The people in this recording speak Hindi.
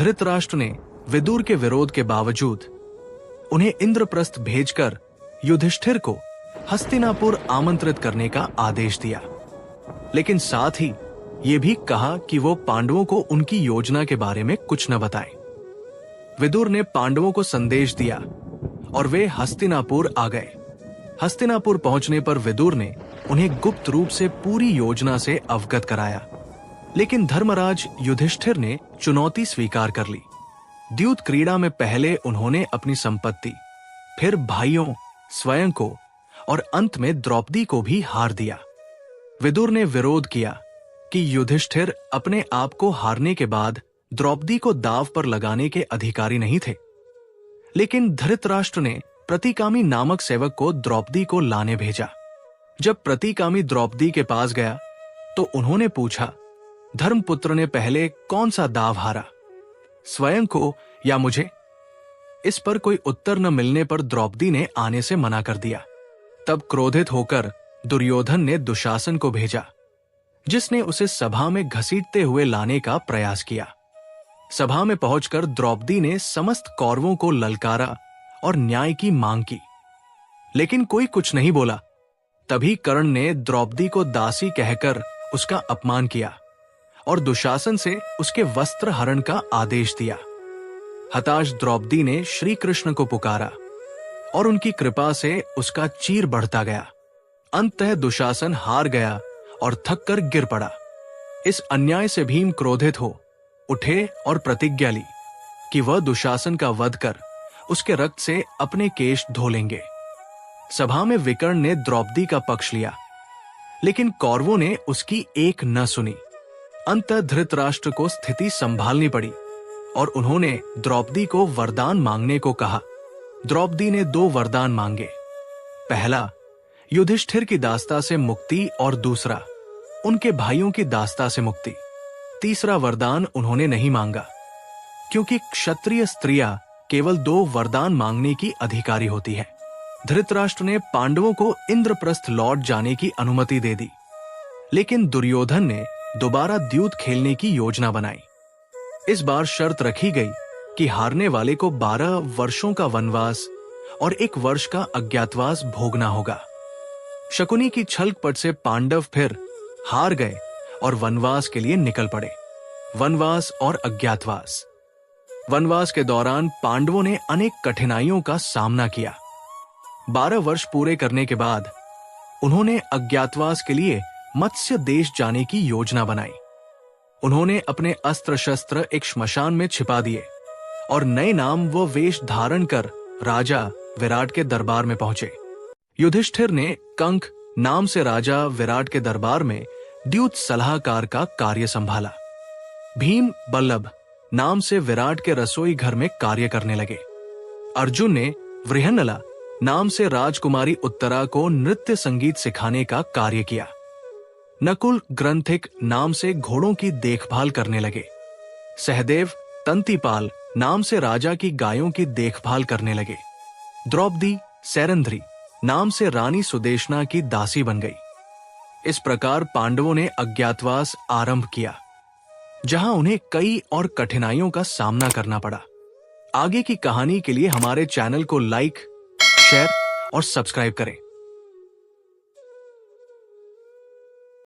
धृतराष्ट्र ने विदुर के विरोध के बावजूद उन्हें इंद्रप्रस्थ भेजकर युधिष्ठिर को हस्तिनापुर आमंत्रित करने का आदेश दिया, लेकिन साथ ही ये भी कहा कि वो पांडवों को उनकी योजना के बारे में कुछ न बताएं। विदुर ने पांडवों को संदेश दिया और वे हस्तिनापुर आ गए। हस्तिनापुर पहुंचने पर विदुर ने उन्हें गुप्त रूप से पूरी योजना से अवगत कराया, लेकिन धर्मराज युधिष्ठिर ने चुनौती स्वीकार कर ली। द्यूत क्रीड़ा में पहले उन्होंने अपनी संपत्ति, फिर भाइयों, स्वयं को और अंत में द्रौपदी को भी हार दिया। विदुर ने विरोध किया कि युधिष्ठिर अपने आप को हारने के बाद द्रौपदी को दांव पर लगाने के अधिकारी नहीं थे, लेकिन धृतराष्ट्र ने प्रतिकामी नामक सेवक को द्रौपदी को लाने भेजा। जब प्रतिकामी द्रौपदी के पास गया तो उन्होंने पूछा, धर्मपुत्र ने पहले कौन सा दांव हारा, स्वयं को या मुझे? इस पर कोई उत्तर न मिलने पर द्रौपदी ने आने से मना कर दिया। तब क्रोधित होकर दुर्योधन ने दुशासन को भेजा, जिसने उसे सभा में घसीटते हुए लाने का प्रयास किया। सभा में पहुंचकर द्रौपदी ने समस्त कौरवों को ललकारा और न्याय की मांग की, लेकिन कोई कुछ नहीं बोला। तभी कर्ण ने द्रौपदी को दासी कहकर उसका अपमान किया और दुशासन से उसके वस्त्र हरण का आदेश दिया। हताश द्रौपदी ने श्री कृष्ण को पुकारा और उनकी कृपा से उसका चीर बढ़ता गया। अंततः दुशासन हार गया और थक कर गिर पड़ा। इस अन्याय से भीम क्रोधित हो उठे और प्रतिज्ञा ली कि वह दुशासन का वध कर उसके रक्त से अपने केश धो लेंगे। सभा में विकर्ण ने द्रौपदी का पक्ष लिया, लेकिन कौरवों ने उसकी एक न सुनी। अंततः धृतराष्ट्र को स्थिति संभालनी पड़ी और उन्होंने द्रौपदी को वरदान मांगने को कहा। द्रौपदी ने 2 वरदान मांगे। पहला, युधिष्ठिर की दास्ता से मुक्ति और दूसरा, उनके भाइयों की दास्ता से मुक्ति। तीसरा वरदान उन्होंने नहीं मांगा, क्योंकि क्षत्रिय स्त्रियां केवल 2 वरदान मांगने की अधिकारी होती है। धृतराष्ट्र ने पांडवों को इंद्रप्रस्थ लौट जाने की अनुमति दे दी, लेकिन दुर्योधन ने दोबारा द्यूत खेलने की योजना बनाई। इस बार शर्त रखी गई कि हारने वाले को 12 वर्षों का वनवास और 1 वर्ष का अज्ञातवास भोगना होगा। शकुनी की छलकपट से पांडव फिर हार गए और वनवास के लिए निकल पड़े। वनवास और अज्ञातवास। वनवास के दौरान पांडवों ने अनेक कठिनाइयों का सामना किया। 12 वर्ष पूरे करने के बाद उन्होंने अज्ञातवास के लिए मत्स्य देश जाने की योजना बनाई। उन्होंने अपने अस्त्र शस्त्र एक श्मशान में छिपा दिए और नए नाम व वेश धारण कर राजा विराट के दरबार में पहुंचे। युधिष्ठिर ने कंक नाम से राजा विराट के दरबार में द्यूत सलाहकार का कार्य संभाला। भीम बल्लभ नाम से विराट के रसोई घर में कार्य करने लगे। अर्जुन ने वृहन्नला नाम से राजकुमारी उत्तरा को नृत्य संगीत सिखाने का कार्य किया। नकुल ग्रंथिक नाम से घोड़ों की देखभाल करने लगे। सहदेव तंतीपाल नाम से राजा की गायों की देखभाल करने लगे। द्रौपदी सैरंध्री नाम से रानी सुदेशना की दासी बन गई। इस प्रकार पांडवों ने अज्ञातवास आरंभ किया, जहां उन्हें कई और कठिनाइयों का सामना करना पड़ा। आगे की कहानी के लिए हमारे चैनल को लाइक, शेयर और सब्सक्राइब करें।